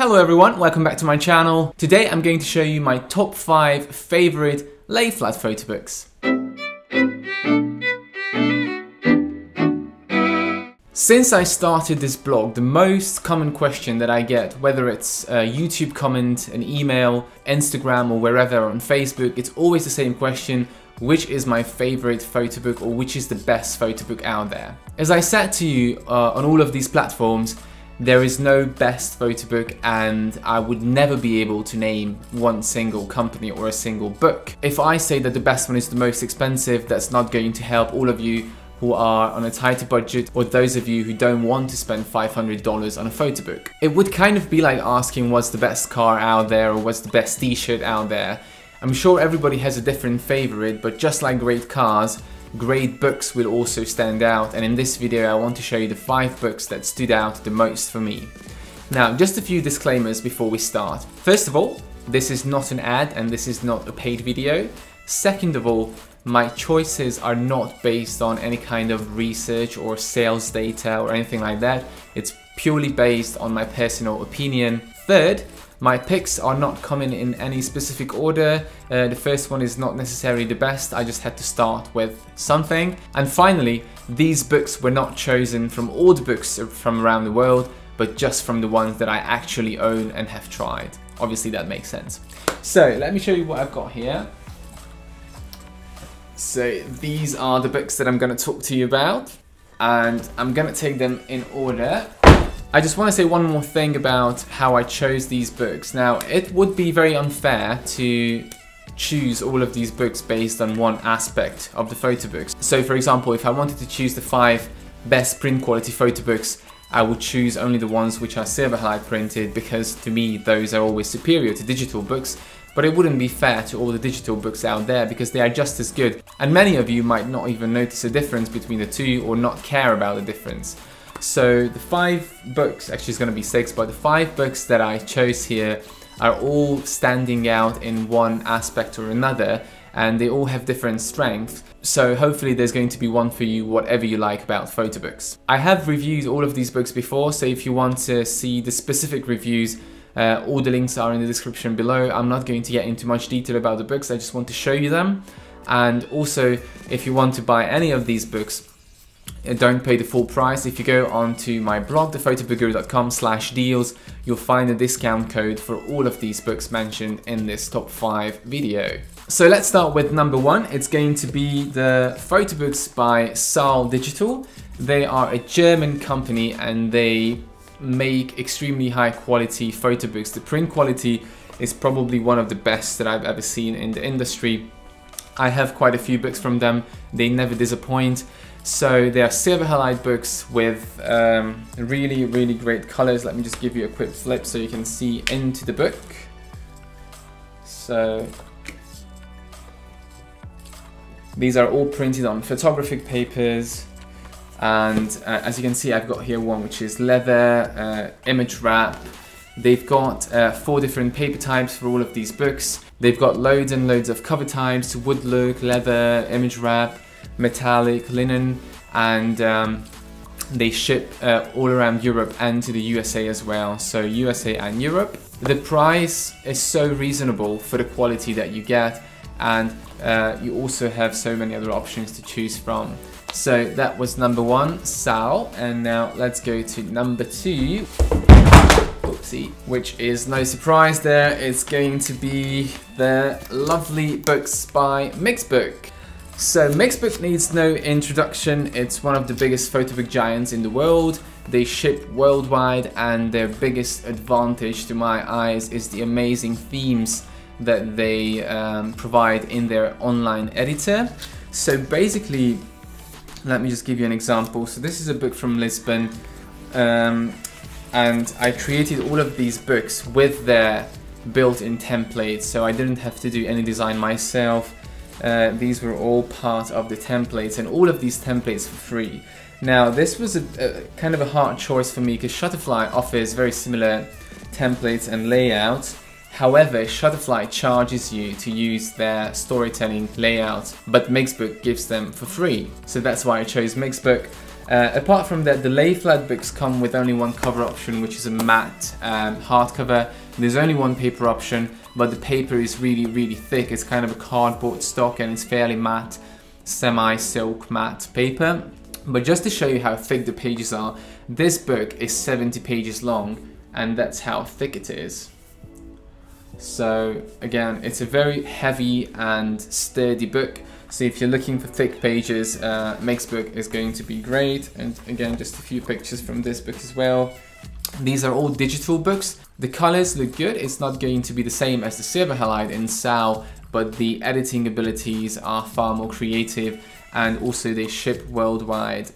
Hello everyone, welcome back to my channel. Today I'm going to show you my top 5 favorite lay flat photo books. Since I started this blog, the most common question that I get, whether it's a YouTube comment, an email, Instagram or wherever on Facebook, it's always the same question: which is my favorite photo book, or which is the best photo book out there? As I said to you on all of these platforms, there is no best photo book, and I would never be able to name one single company or a single book. If I say that the best one is the most expensive, that's not going to help all of you who are on a tighter budget, or those of you who don't want to spend $500 on a photo book. It would kind of be like asking what's the best car out there or what's the best t-shirt out there. I'm sure everybody has a different favorite, but just like great cars, great books will also stand out, and in this video I want to show you the 5 books that stood out the most for me. Now, just a few disclaimers before we start. First of all, this is not an ad and this is not a paid video. Second of all, my choices are not based on any kind of research or sales data or anything like that. It's purely based on my personal opinion. Third, my picks are not coming in any specific order. The first one is not necessarily the best, I just had to start with something. And finally, these books were not chosen from all the books from around the world, but just from the ones that I actually own and have tried. Obviously that makes sense. So let me show you what I've got here. So these are the books that I'm going to talk to you about, and I'm going to take them in order. I just want to say one more thing about how I chose these books. Now, it would be very unfair to choose all of these books based on one aspect of the photo books. So for example, if I wanted to choose the 5 best print quality photo books, I would choose only the ones which are silver halide printed, because to me those are always superior to digital books. But it wouldn't be fair to all the digital books out there, because they are just as good. And many of you might not even notice a difference between the two, or not care about the difference. So the 5 books, actually it's going to be 6, but the 5 books that I chose here are all standing out in one aspect or another, and they all have different strengths. So hopefully there's going to be one for you, whatever you like about photo books. I have reviewed all of these books before, so if you want to see the specific reviews, all the links are in the description below. I'm not going to get into much detail about the books, I just want to show you them. And also, if you want to buy any of these books, don't pay the full price. If you go onto my blog, thephotobooker.com/deals, you'll find a discount code for all of these books mentioned in this top 5 video. So let's start with number 1. It's going to be the photo books by ZANO Digital. They are a German company and they make extremely high quality photo books. The print quality is probably one of the best that I've ever seen in the industry. I have quite a few books from them. They never disappoint. So they are silver halide books with really great colors. Let me just give you a quick flip so you can see into the book. So these are all printed on photographic papers, and as you can see, I've got here one which is leather, image wrap. They've got 4 different paper types for all of these books. They've got loads and loads of cover types: wood look, leather, image wrap, metallic, linen, and they ship all around Europe and to the USA as well, so USA and Europe. The price is so reasonable for the quality that you get, and you also have so many other options to choose from. So that was number 1, ZANO, and now let's go to number 2. Oopsie, which is no surprise there, it's going to be the lovely books by Mixbook. So Mixbook needs no introduction. It's one of the biggest photo book giants in the world. They ship worldwide, and their biggest advantage to my eyes is the amazing themes that they provide in their online editor. So basically, let me just give you an example. So this is a book from Lisbon, and I created all of these books with their built-in templates, so I didn't have to do any design myself. These were all part of the templates, and all of these templates for free. Now this was a kind of a hard choice for me, because Shutterfly offers very similar templates and layouts. However, Shutterfly charges you to use their storytelling layout, but Mixbook gives them for free. So that's why I chose Mixbook. Apart from that, the lay flat books come with only one cover option, which is a matte hardcover. There's only one paper option, but the paper is really thick. It's kind of a cardboard stock and it's fairly matte, semi-silk matte paper. But just to show you how thick the pages are, this book is 70 pages long, and that's how thick it is. So again, it's a very heavy and sturdy book. So if you're looking for thick pages, Mixbook is going to be great. And again, just a few pictures from this book as well. These are all digital books. The colors look good. It's not going to be the same as the silver halide in ZANO, but the editing abilities are far more creative, and also they ship worldwide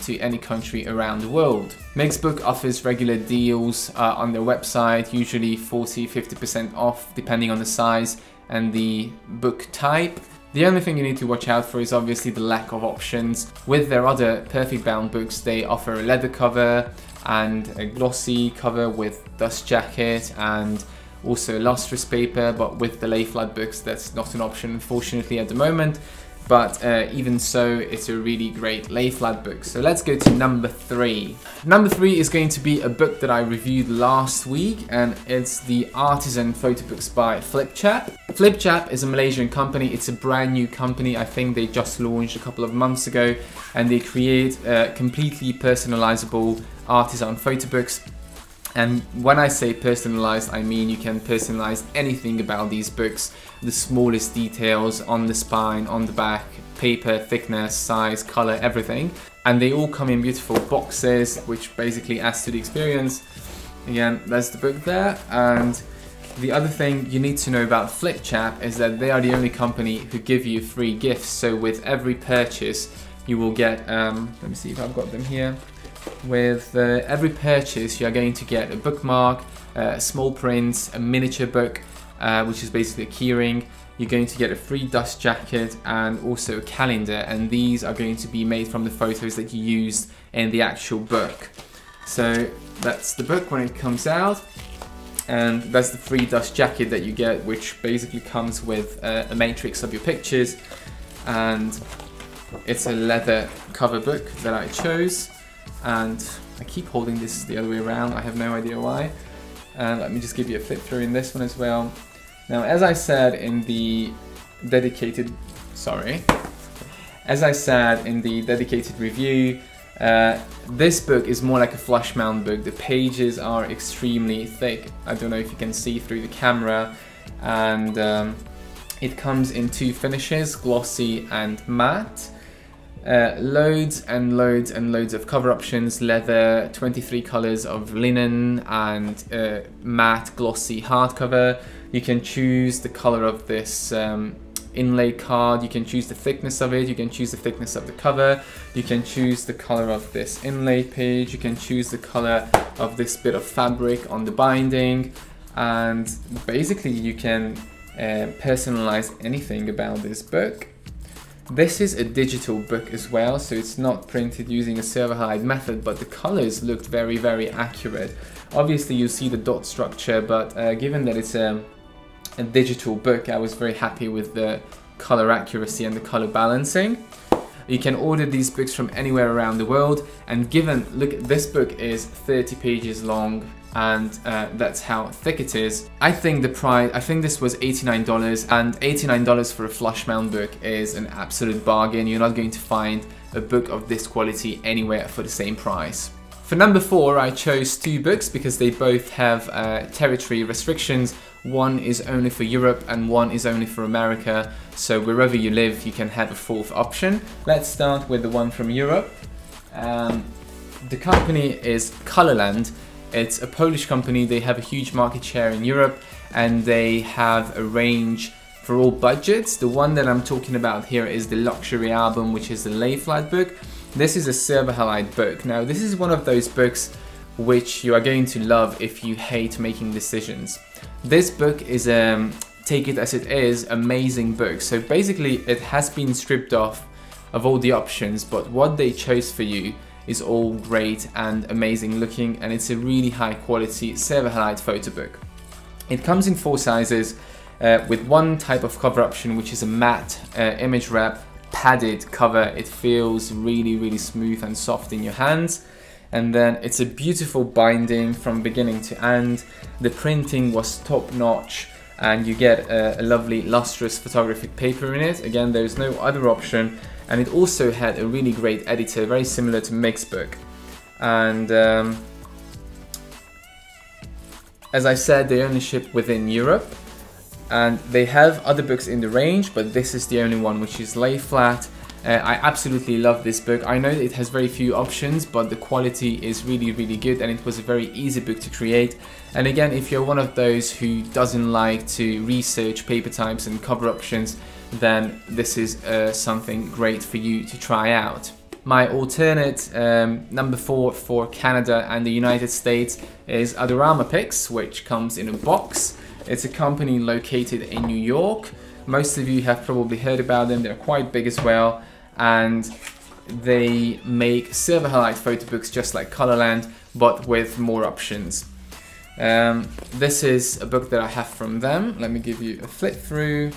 to any country around the world. Mixbook offers regular deals on their website, usually 40–50% off depending on the size and the book type. The only thing you need to watch out for is obviously the lack of options. With their other perfect bound books, they offer a leather cover and a glossy cover with dust jacket and also lustrous paper, but with the lay flat books that's not an option unfortunately at the moment. But even so, it's a really great lay flat book. So let's go to number 3. Number 3 is going to be a book that I reviewed last week, and it's the Artisan photo books by Flipchart. Flipchart is a Malaysian company. It's a brand new company. I think they just launched a couple of months ago, and they create completely personalizable artisan photo books. And when I say personalized, I mean you can personalize anything about these books, the smallest details on the spine, on the back, paper, thickness, size, color, everything. And they all come in beautiful boxes, which basically adds to the experience. Again, there's the book there. And the other thing you need to know about Flipchart is that they are the only company who give you free gifts. So with every purchase, you will get, let me see if I've got them here. With every purchase, you're going to get a bookmark, small prints, a miniature book, which is basically a keyring. You're going to get a free dust jacket and also a calendar, and these are going to be made from the photos that you used in the actual book. So that's the book when it comes out, and that's the free dust jacket that you get, which basically comes with a matrix of your pictures, and it's a leather cover book that I chose. And I keep holding this the other way around, I have no idea why. And let me just give you a flip through in this one as well. Now, as I said in the dedicated review, this book is more like a flush mount book. The pages are extremely thick. I don't know if you can see through the camera. And it comes in 2 finishes, glossy and matte. Loads and loads of cover options, leather, 23 colors of linen, and matte glossy hardcover. You can choose the color of this inlay card, you can choose the thickness of it, you can choose the thickness of the cover, you can choose the color of this inlay page, you can choose the color of this bit of fabric on the binding, and basically you can personalize anything about this book. This is a digital book as well, so it's not printed using a silver halide method, but the colors looked very accurate. Obviously you see the dot structure, but given that it's a digital book, I was very happy with the color accuracy and the color balancing. You can order these books from anywhere around the world, and look, this book is 30 pages long, and that's how thick it is. I think this was $89, and $89 for a flush mount book is an absolute bargain. You're not going to find a book of this quality anywhere for the same price. For number 4, I chose 2 books because they both have territory restrictions. One is only for Europe and one is only for America, so wherever you live you can have a 4th option. Let's start with the one from Europe. The company is Colorland. It's a Polish company. They have a huge market share in Europe, and they have a range for all budgets. The one that I'm talking about here is the luxury album, which is the lay flat book. This is a silver halide book. Now, this is one of those books which you are going to love if you hate making decisions. This book is take it as it is, amazing book. So basically it has been stripped off of all the options, but what they chose for you is all great and amazing looking, and it's a really high quality silver halide photo book. It comes in 4 sizes with one type of cover option, which is a matte image wrap padded cover. It feels really smooth and soft in your hands. And then it's a beautiful binding from beginning to end. The printing was top notch, and you get a lovely lustrous photographic paper in it. Again, there's no other option, and it also had a really great editor, very similar to Mixbook. And as I said, they only ship within Europe, and they have other books in the range, but this is the only one which is lay flat. I absolutely love this book. I know that it has very few options, but the quality is really good, and it was a very easy book to create. And again, if you're one of those who doesn't like to research paper types and cover options, then this is something great for you to try out. My alternate number 4 for Canada and the United States is Adoramapix, which comes in a box. It's a company located in New York. Most of you have probably heard about them. They're quite big as well, and they make silver halide photo books just like Colorland, but with more options. This is a book that I have from them. Let me give you a flip through.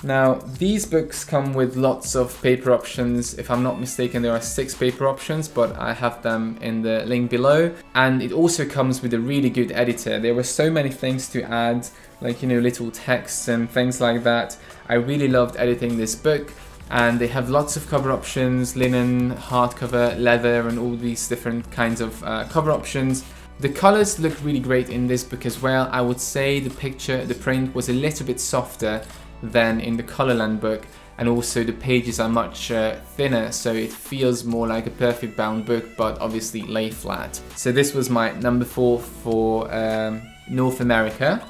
Now, these books come with lots of paper options. If I'm not mistaken, there are 6 paper options, but I have them in the link below. And it also comes with a really good editor. There were so many things to add, like, you know, little texts and things like that. I really loved editing this book. And they have lots of cover options: linen, hardcover, leather, and all these different kinds of cover options. The colors look really great in this book as well. I would say the print was a little bit softer than in the Colorland book, and also the pages are much thinner, so it feels more like a perfect bound book, but obviously lay flat. So this was my number 4 for North America.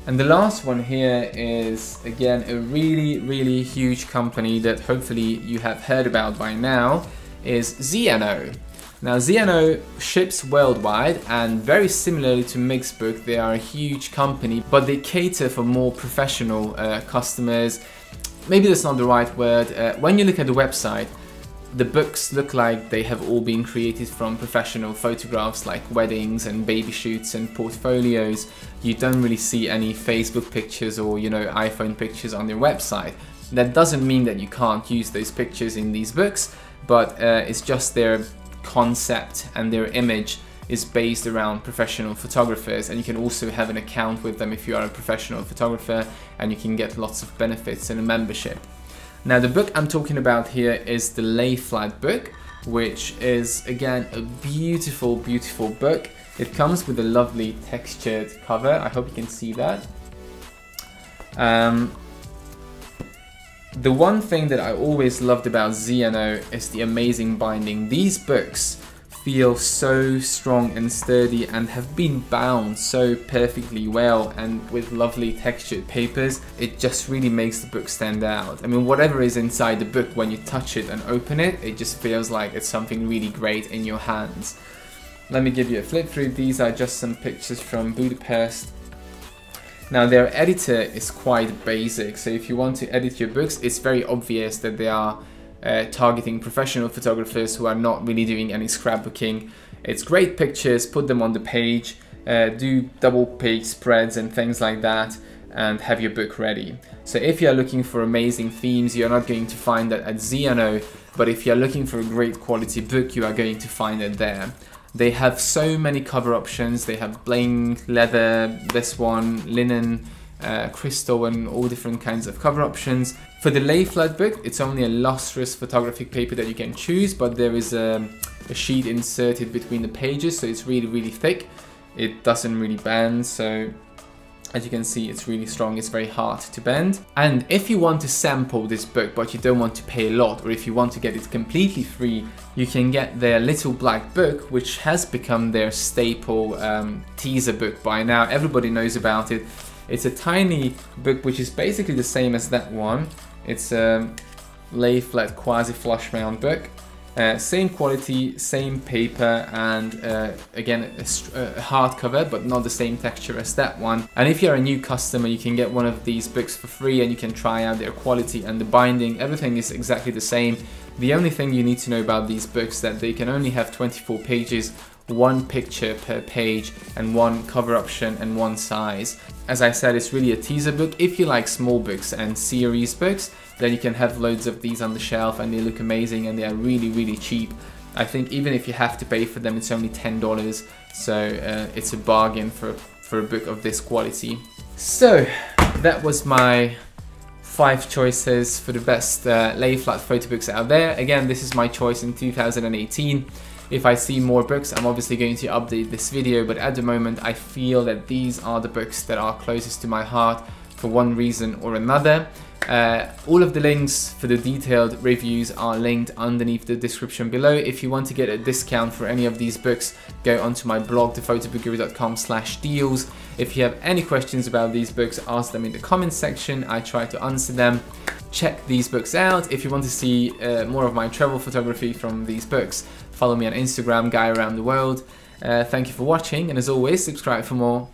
And the last one here is, again, a really huge company that hopefully you have heard about by now, is ZANO. Now, ZANO ships worldwide, and very similarly to Mixbook, they are a huge company, but they cater for more professional customers. Maybe that's not the right word. When you look at the website, the books look like they have all been created from professional photographs, like weddings and baby shoots and portfolios. You don't really see any Facebook pictures or, you know, iPhone pictures on their website. That doesn't mean that you can't use those pictures in these books, but it's just their concept and their image is based around professional photographers, and you can also have an account with them if you are a professional photographer, and you can get lots of benefits in a membership. Now, the book I'm talking about here is the lay flat book, which is, again, a beautiful book. It comes with a lovely textured cover. I hope you can see that. The one thing that I always loved about ZANO is the amazing binding. These books feel so strong and sturdy and have been bound so perfectly well, and with lovely textured papers. It just really makes the book stand out. I mean, whatever is inside the book, when you touch it and open it, it just feels like it's something really great in your hands. Let me give you a flip through. These are just some pictures from Budapest. Now, their editor is quite basic, so if you want to edit your books, it's very obvious that they are targeting professional photographers who are not really doing any scrapbooking. It's great pictures, put them on the page, do double page spreads and things like that, and have your book ready. So if you're looking for amazing themes, you're not going to find that at ZANO, but if you're looking for a great quality book, you are going to find it there. They have so many cover options. They have bling, leather, this one, linen, crystal, and all different kinds of cover options. For the lay flat book, it's only a lustrous photographic paper that you can choose, but there is a sheet inserted between the pages, so it's really thick. It doesn't really bend, so as you can see, it's really strong, it's very hard to bend. And if you want to sample this book but you don't want to pay a lot, or if you want to get it completely free, you can get their little black book, which has become their staple teaser book by now. Everybody knows about it. It's a tiny book which is basically the same as that one. It's a lay flat quasi flush mount book. Same quality, same paper, and again a hardcover, but not the same texture as that one. And if you're a new customer, you can get one of these books for free, and you can try out their quality and the binding. Everything is exactly the same. The only thing you need to know about these books is that they can only have 24 pages one picture per page and one cover option and one size. As I said, it's really a teaser book. If you like small books and series books, then you can have loads of these on the shelf, and they look amazing and they are really cheap. I think even if you have to pay for them, it's only $10, so it's a bargain for a book of this quality. So that was my 5 choices for the best lay flat photo books out there. Again, this is my choice in 2018. If I see more books, I'm obviously going to update this video, but at the moment I feel that these are the books that are closest to my heart for one reason or another. All of the links for the detailed reviews are linked underneath the description below. If you want to get a discount for any of these books, go onto my blog, thephotobookeroo.com/deals. If you have any questions about these books, ask them in the comments section. I try to answer them. Check these books out. If you want to see more of my travel photography from these books, follow me on Instagram, Guy Around the World. Thank you for watching, and as always, subscribe for more.